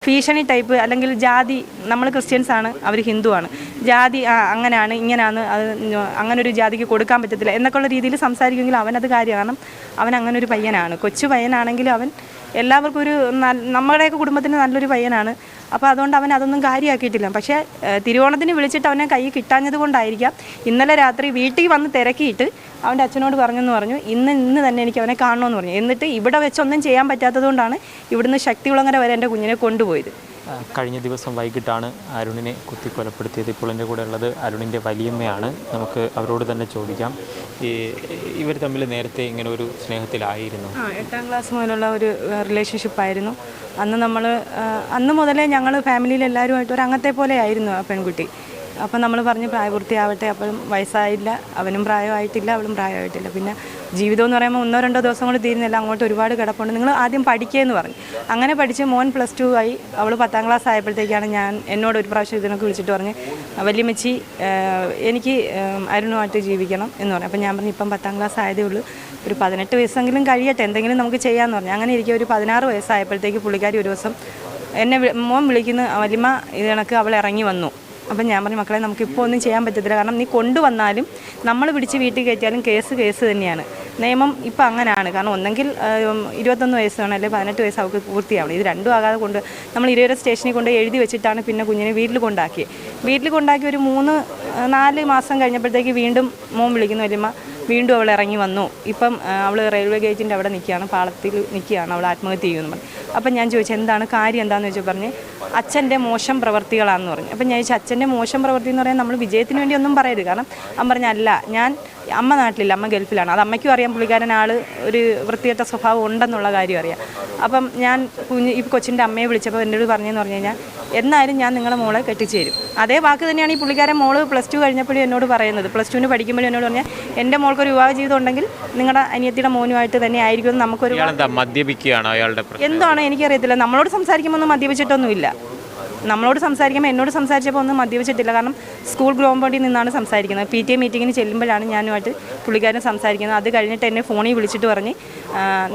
ഭീഷണി ടൈപ്പ്, അല്ലെങ്കിൽ ജാതി നമ്മൾ ക്രിസ്ത്യൻസാണ് അവർ ഹിന്ദുവാണ്, ജാതി അങ്ങനെയാണ് ഇങ്ങനെയാണ്, അത് അങ്ങനെ ഒരു ജാതിക്ക് കൊടുക്കാൻ പറ്റത്തില്ല എന്നൊക്കെയുള്ള രീതിയിൽ സംസാരിക്കുമെങ്കിൽ അവനത് കാര്യമാണ്. കാരണം അവൻ അങ്ങനെ ഒരു പയ്യനാണ്, കൊച്ചു പയ്യനാണെങ്കിലും അവൻ എല്ലാവർക്കും ഒരു നമ്മുടെയൊക്കെ കുടുംബത്തിന് നല്ലൊരു പയ്യനാണ്. അപ്പോൾ അതുകൊണ്ട് അവൻ അതൊന്നും കാര്യമാക്കിയിട്ടില്ല. പക്ഷേ തിരുവോണത്തിന് വിളിച്ചിട്ട് അവനെ കൈ കിട്ടാഞ്ഞത് കൊണ്ടായിരിക്കാം ഇന്നലെ രാത്രി വീട്ടിൽ വന്ന് തിരക്കിയിട്ട് അവൻ്റെ അച്ഛനോട് പറഞ്ഞു ഇന്ന് തന്നെ എനിക്ക് അവനെ കാണണമെന്ന് പറഞ്ഞു. എന്നിട്ട് ഇവിടെ വെച്ചൊന്നും ചെയ്യാൻ പറ്റാത്തതുകൊണ്ടാണ് ഇവിടുന്ന് ശക്തികുളങ്ങര വരെ എൻ്റെ കുഞ്ഞിനെ കൊണ്ടുപോയത്. കഴിഞ്ഞ ദിവസം വൈകിട്ടാണ് അരുണിനെ കുത്തിക്കൊലപ്പെടുത്തിയത്. ഇപ്പോൾ എൻ്റെ കൂടെ ഉള്ളത് അരുണിൻ്റെ വലിയമ്മയാണ്. നമുക്ക് അവരോട് തന്നെ ചോദിക്കാം, ഇവർ തമ്മിൽ നേരത്തെ ഇങ്ങനെ ഒരു സ്നേഹത്തിലായിരുന്നു? 8ാം ക്ലാസ് മുതലുള്ള ഒരു റിലേഷൻഷിപ്പായിരുന്നു. അന്ന് മുതലേ ഞങ്ങൾ ഫാമിലിയിൽ എല്ലാവരുമായിട്ട് ഒരു അംഗത്തെ പോലെ ആയിരുന്നു ആ പെൺകുട്ടി. അപ്പം നമ്മൾ പറഞ്ഞ് പ്രായപൂർത്തിയാവട്ടെ, അപ്പം വയസ്സായില്ല, അവനും പ്രായമായിട്ടില്ല, അവളും പ്രായമായിട്ടില്ല. പിന്നെ ജീവിതം എന്ന് പറയുമ്പോൾ 1-2 ദിവസം കൊണ്ട് തീരുന്നില്ല, അങ്ങോട്ട് ഒരുപാട് കിടപ്പുണ്ട്, നിങ്ങൾ ആദ്യം പഠിക്കുകയെന്ന് പറഞ്ഞു. അങ്ങനെ പഠിച്ച് മോൻ +2 ആയി, അവൾ 10ാം ക്ലാസ് ആയപ്പോഴത്തേക്കാണ് എന്നോട് ഒരു പ്രാവശ്യം ഇതിനൊക്കെ വിളിച്ചിട്ട് പറഞ്ഞ് വല്യമ്മച്ചി എനിക്ക് അരുണുമായിട്ട് ജീവിക്കണം എന്ന് പറഞ്ഞു. അപ്പം ഞാൻ പറഞ്ഞു ഇപ്പം 10ാം ക്ലാസ് ആയതേ ഉള്ളൂ, ഒരു 18 വയസ്സെങ്കിലും കഴിയട്ടെ, എന്തെങ്കിലും നമുക്ക് ചെയ്യാമെന്ന് പറഞ്ഞു. അങ്ങനെ ഇരിക്കുക ഒരു 16 വയസ്സായപ്പോഴത്തേക്ക് പുള്ളിക്കാരി ഒരു ദിവസം മോൻ വിളിക്കുന്നു, വല്യമ്മ ഇത് കണക്ക് അവൾ ഇറങ്ങി വന്നു. അപ്പം ഞാൻ പറഞ്ഞു മക്കളെ നമുക്കിപ്പോൾ ഒന്നും ചെയ്യാൻ പറ്റത്തില്ല, കാരണം നീ കൊണ്ടുവന്നാലും നമ്മൾ പിടിച്ച് വീട്ടിൽ കയറ്റിയാലും കേസ് തന്നെയാണ്. നിയമം ഇപ്പം അങ്ങനെയാണ്. കാരണം ഒന്നെങ്കിൽ 21 വയസ്സ് വേണം, അല്ലെങ്കിൽ 18 വയസ്സ് അവൾക്ക് പൂർത്തിയാവണം. ഇത് രണ്ടും ആകാതെ നമ്മൾ 20 സ്റ്റേഷനിൽ കൊണ്ട് എഴുതി വെച്ചിട്ടാണ് പിന്നെ കുഞ്ഞിനെ വീട്ടിൽ കൊണ്ടാക്കി ഒരു 3-4 മാസം കഴിഞ്ഞപ്പോഴത്തേക്ക് വീണ്ടും മോൻ വിളിക്കുന്നു, വല്യമ്മ വീണ്ടും അവൾ ഇറങ്ങി വന്നു, ഇപ്പം അവൾ റെയിൽവേ ഗേറ്റിൻ്റെ അവിടെ നിൽക്കുകയാണ്, പാളത്തിൽ നിൽക്കുകയാണ്, അവൾ ആത്മഹത്യ ചെയ്യുമെന്ന് പറഞ്ഞു. അപ്പം ഞാൻ ചോദിച്ചു എന്താണ് കാര്യം, എന്താണെന്ന് ചോദിച്ചാൽ പറഞ്ഞ് അച്ഛൻ്റെ മോശം പ്രവർത്തികളാണെന്ന് പറഞ്ഞു. അപ്പം ഞാൻ ചോദിച്ചു അച്ഛൻ്റെ മോശം പ്രവൃത്തി എന്ന് പറയാൻ നമ്മൾ വിജയത്തിന് വേണ്ടി ഒന്നും പറയരുത്. കാരണം അമ്മ പറഞ്ഞല്ല, അമ്മ നാട്ടിലില്ല, അമ്മ ഗൾഫിലാണ്, അത് അമ്മയ്ക്കും അറിയാം പുള്ളിക്കാരൻ ആൾ ഒരു വൃത്തികെട്ട സ്വഭാവം ഉണ്ടെന്നുള്ള കാര്യം അറിയാം. അപ്പം ഞാൻ ഈ കൊച്ചിൻ്റെ അമ്മയെ വിളിച്ചപ്പോൾ എന്നോട് പറഞ്ഞതെന്ന് പറഞ്ഞു കഴിഞ്ഞാൽ എന്നാലും ഞാൻ നിങ്ങളെ മോളെ കെട്ടിച്ചു തരും. അതേ വാക്ക് തന്നെയാണ് ഈ പുള്ളിക്കാരൻ മോള് +2 കഴിഞ്ഞപ്പോഴും എന്നോട് പറയുന്നത്. +2 പഠിക്കുമ്പോഴും എന്നോട് പറഞ്ഞാൽ എൻ്റെ മോൾക്കൊരു വിവാഹ ജീവിതം ഉണ്ടെങ്കിൽ നിങ്ങളുടെ അനിയത്തിയുടെ മോനുമായിട്ട് തന്നെ ആയിരിക്കും. നമുക്കൊരു മദ്യപിക്കുകയാണോ അയാളുടെ എന്താണോ എനിക്കറിയത്തില്ല, നമ്മളോട് സംസാരിക്കുമ്പോൾ ഒന്നും മദ്യപിച്ചിട്ടൊന്നുമില്ല. നമ്മളോട് സംസാരിക്കുമ്പോൾ എന്നോട് സംസാരിച്ചപ്പോൾ ഒന്നും മദ്യപിച്ചിട്ടില്ല. കാരണം സ്കൂൾ ഗ്രൗണ്ടിൽ നിന്നാണ് സംസാരിക്കുന്നത്. PTA മീറ്റിങ്ങിന് ചെല്ലുമ്പോഴാണ് ഞാനുമായിട്ട് പുള്ളിക്കാരൻ സംസാരിക്കുന്നത്. അത് കഴിഞ്ഞിട്ട് എന്നെ ഫോണിൽ വിളിച്ചിട്ട് പറഞ്ഞ്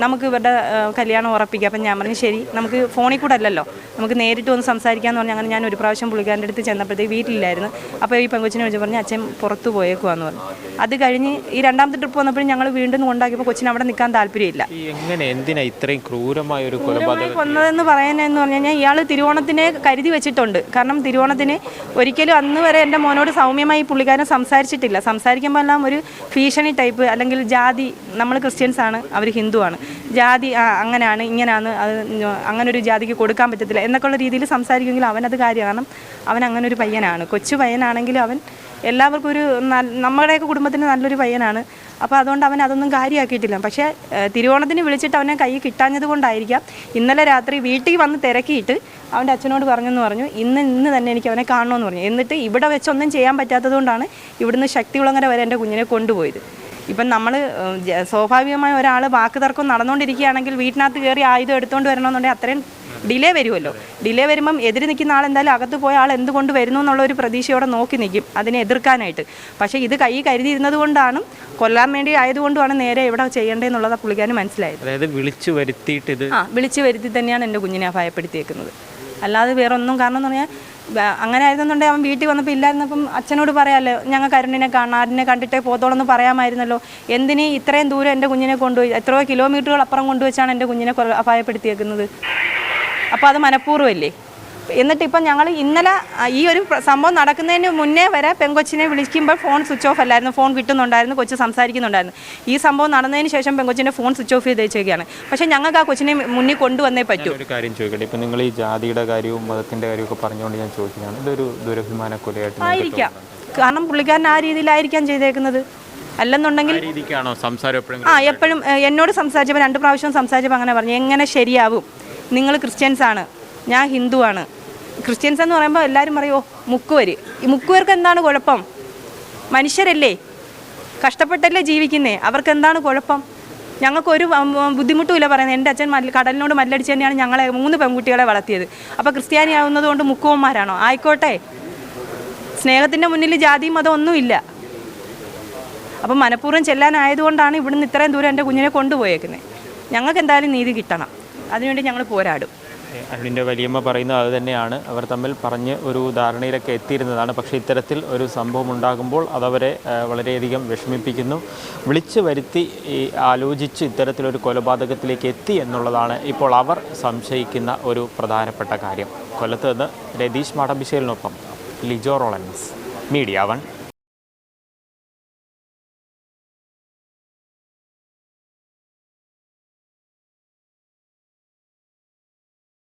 നമുക്ക് ഇവരുടെ കല്യാണം ഉറപ്പിക്കാം. അപ്പം ഞാൻ പറഞ്ഞു ശരി, നമുക്ക് ഫോണിൽ കൂടെ അല്ലല്ലോ, നമുക്ക് നേരിട്ട് ഒന്ന് സംസാരിക്കാമെന്ന് പറഞ്ഞ് അങ്ങനെ ഞാൻ ഒരു പ്രാവശ്യം പുള്ളിക്കാരൻ്റെ അടുത്ത് ചെന്നപ്പോഴത്തേക്ക് വീട്ടിലില്ലായിരുന്നു. അപ്പോൾ ഈ പെങ്കൊച്ചിനെ വിളിച്ച് പറഞ്ഞ് അച്ഛൻ പുറത്ത് പോയേക്കുവാന്ന് പറഞ്ഞു. അത് കഴിഞ്ഞ് ഈ 2ാമത്തെ ട്രിപ്പ് വന്നപ്പോഴും ഞങ്ങൾ വീണ്ടും കൊണ്ടാക്കിയപ്പോൾ കൊച്ചിന് അവിടെ നിൽക്കാൻ താല്പര്യമില്ല. എന്തിനാ ഇത്രയും ക്രൂരമായ ഒരു കൊന്നതെന്ന് പറയാനെന്ന് പറഞ്ഞു കഴിഞ്ഞാൽ ഇയാൾ തിരുവോണത്തിനെ കരുതി വെച്ചിട്ടുണ്ട്. കാരണം തിരുവോണത്തിന് ഒരിക്കലും അന്ന് വരെ എൻ്റെ മോനോട് സൗമ്യമായി പുള്ളിക്കാരൻ സംസാരിച്ചിട്ടില്ല. സംസാരിക്കുമ്പോൾ എല്ലാം ഒരു ഭീഷണി ടൈപ്പ്, അല്ലെങ്കിൽ ജാതി നമ്മൾ ക്രിസ്ത്യൻസാണ് അവർ ഹിന്ദുവാണ്, ജാതി അങ്ങനെയാണ് ഇങ്ങനെയാണ്, അത് അങ്ങനെ ഒരു ജാതിക്ക് കൊടുക്കാൻ പറ്റത്തില്ല എന്നൊക്കെയുള്ള രീതിയിൽ സംസാരിക്കുമെങ്കിൽ അവനത് കാര്യമാണ്. കാരണം അവൻ അങ്ങനെ ഒരു പയ്യനാണ്, കൊച്ചു പയ്യനാണെങ്കിലും അവൻ എല്ലാവർക്കും ഒരു നമ്മുടെയൊക്കെ കുടുംബത്തിന് നല്ലൊരു പയ്യനാണ്. അപ്പോൾ അതുകൊണ്ട് അവൻ അതൊന്നും കാര്യമാക്കിയിട്ടില്ല. പക്ഷേ തിരുവോണത്തിന് വിളിച്ചിട്ട് അവനെ കൈ കിട്ടാഞ്ഞത് കൊണ്ടായിരിക്കാം ഇന്നലെ രാത്രി വീട്ടിൽ വന്ന് തിരക്കിയിട്ട് അവൻ്റെ അച്ഛനോട് പറഞ്ഞു ഇന്ന് തന്നെ എനിക്ക് അവനെ കാണണമെന്ന് പറഞ്ഞു. എന്നിട്ട് ഇവിടെ വെച്ചൊന്നും ചെയ്യാൻ പറ്റാത്തതുകൊണ്ടാണ് ഇവിടുന്ന് ശക്തികുളങ്ങര വരെ എൻ്റെ കുഞ്ഞിനെ കൊണ്ടുപോയത്. ഇപ്പം നമ്മൾ സ്വാഭാവികമായ ഒരാൾ വാക്ക് തർക്കം നടന്നുകൊണ്ടിരിക്കുകയാണെങ്കിൽ വീട്ടിനകത്ത് കയറി ആയുധം എടുത്തുകൊണ്ട് വരണമെന്നുണ്ടെങ്കിൽ അത്രയും ഡിലേ വരുമല്ലോ. ഡിലേ വരുമ്പം എതിര് നിൽക്കുന്ന ആൾ എന്തായാലും അകത്ത് പോയ ആൾ എന്തുകൊണ്ട് വരുന്നു എന്നുള്ളൊരു പ്രതീക്ഷയോടെ നോക്കി നിൽക്കും അതിനെ എതിർക്കാനായിട്ട്. പക്ഷേ ഇത് കൈ കരുതിയിരുന്നത് കൊണ്ടാണ്, കൊല്ലാൻ വേണ്ടി ആയതുകൊണ്ടാണ് നേരെ എവിടെ ചെയ്യേണ്ടതെന്നുള്ളത് പുള്ളിക്കാരന് മനസ്സിലായത്. അതായത് വിളിച്ചു വരുത്തി തന്നെയാണ് എൻ്റെ കുഞ്ഞിനെ ഭയപ്പെടുത്തിയേക്കുന്നത്, അല്ലാതെ വേറെ ഒന്നും. കാരണം എന്ന് പറഞ്ഞാൽ അങ്ങനെ ആയിരുന്നുണ്ടെങ്കിൽ അവൻ വീട്ടിൽ വന്നപ്പോൾ ഇല്ലായിരുന്നപ്പം അച്ഛനോട് പറയാമല്ലോ, ഞങ്ങൾക്ക് അരുണിനെ കാണാം, അരുണിനെ കണ്ടിട്ടേ പോത്തോളെന്ന് പറയാമായിരുന്നല്ലോ. എന്തിന് ഇത്രയും ദൂരം എൻ്റെ കുഞ്ഞിനെ കൊണ്ടുപോയി, എത്രയോ കിലോമീറ്ററുകൾ അപ്പുറം കൊണ്ടുവച്ചാണ് എൻ്റെ കുഞ്ഞിനെ ഭയപ്പെടുത്തിയേക്കുന്നത്. അപ്പോൾ അത് മനഃപൂർവ്വമല്ലേ. എന്നിട്ട് ഇപ്പം ഞങ്ങൾ ഇന്നലെ ഈ ഒരു സംഭവം നടക്കുന്നതിന് മുന്നേ വരെ പെങ്കൊച്ചിനെ വിളിക്കുമ്പോൾ ഫോൺ സ്വിച്ച് ഓഫ് അല്ലായിരുന്നു, ഫോൺ കിട്ടുന്നുണ്ടായിരുന്നു, കൊച്ച് സംസാരിക്കുന്നുണ്ടായിരുന്നു. ഈ സംഭവം നടന്നതിന് ശേഷം പെങ്കൊച്ചിൻ്റെ ഫോൺ സ്വിച്ച് ഓഫ് ചെയ്ത് വെച്ചേക്കുകയാണ്. പക്ഷേ ഞങ്ങൾക്ക് ആ കൊച്ചിനെ മുന്നിൽ കൊണ്ടുവന്നേ പറ്റൂ. ഒരു കാര്യം ചോദിക്കട്ടെ, ഇപ്പം നിങ്ങൾ ഈ ജാതിയുടെ കാര്യവും മതത്തിൻ്റെ കാര്യമൊക്കെ പറഞ്ഞുകൊണ്ട് ഞാൻ ചോദിക്കുകയാണ്, ഇതൊരു ദുരഭിമാന കൊലയായിട്ട് ആയിരിക്കാം. കാരണം പുള്ളിക്കാരൻ ആ രീതിയിലായിരിക്കാം ചെയ്തേക്കുന്നത്. അല്ലെന്നുണ്ടെങ്കിൽ എപ്പോഴും എന്നോട് സംസാരിച്ചപ്പോൾ 2 പ്രാവശ്യം സംസാരിച്ചപ്പോൾ അങ്ങനെ പറഞ്ഞു, എങ്ങനെ ശരിയാവും, നിങ്ങൾ ക്രിസ്ത്യൻസാണ്, ഞാൻ ഹിന്ദുവാണ്. ക്രിസ്ത്യൻസ് എന്ന് പറയുമ്പോൾ എല്ലാവരും പറയുമോ മുക്കുവര്, ഈ മുക്കുവർക്ക് എന്താണ് കുഴപ്പം? മനുഷ്യരല്ലേ, കഷ്ടപ്പെട്ടല്ലേ ജീവിക്കുന്നേ, അവർക്ക് എന്താണ് കുഴപ്പം? ഞങ്ങൾക്കൊരു ബുദ്ധിമുട്ടുമില്ല പറയുന്നത്. എൻ്റെ അച്ഛൻ കടലിനോട് മല്ലടിച്ച് തന്നെയാണ് ഞങ്ങളെ 3 പെൺകുട്ടികളെ വളർത്തിയത്. അപ്പോൾ ക്രിസ്ത്യാനി ആവുന്നത് കൊണ്ട് മുക്കുവന്മാരാണോ? ആയിക്കോട്ടെ, സ്നേഹത്തിൻ്റെ മുന്നിൽ ജാതിയും മതം ഒന്നുമില്ല. അപ്പം മനഃപൂർവ്വം ചെല്ലാനായതുകൊണ്ടാണ് ഇവിടുന്ന് ഇത്രയും ദൂരം എൻ്റെ കുഞ്ഞിനെ കൊണ്ടുപോയേക്കുന്നത്. ഞങ്ങൾക്ക് എന്തായാലും നീതി കിട്ടണം, അതിനുവേണ്ടി ഞങ്ങൾ പോരാടും. അരുണിൻ്റെ വലിയമ്മ പറയുന്നത് അത് തന്നെയാണ്. അവർ തമ്മിൽ പറഞ്ഞ് ഒരു ധാരണയിലൊക്കെ എത്തിയിരുന്നതാണ്. പക്ഷേ ഇത്തരത്തിൽ ഒരു സംഭവം ഉണ്ടാകുമ്പോൾ അതവരെ വളരെയധികം വിഷമിപ്പിക്കുന്നു. വിളിച്ചു വരുത്തി ആലോചിച്ച് ഇത്തരത്തിലൊരു കൊലപാതകത്തിലേക്ക് എത്തി എന്നുള്ളതാണ് ഇപ്പോൾ അവർ സംശയിക്കുന്ന ഒരു പ്രധാനപ്പെട്ട കാര്യം. കൊല്ലത്ത് നിന്ന് രതീഷ് മാടമ്പിശ്ശേലിനൊപ്പം ലിജോ റോളൻസ്, മീഡിയ 1.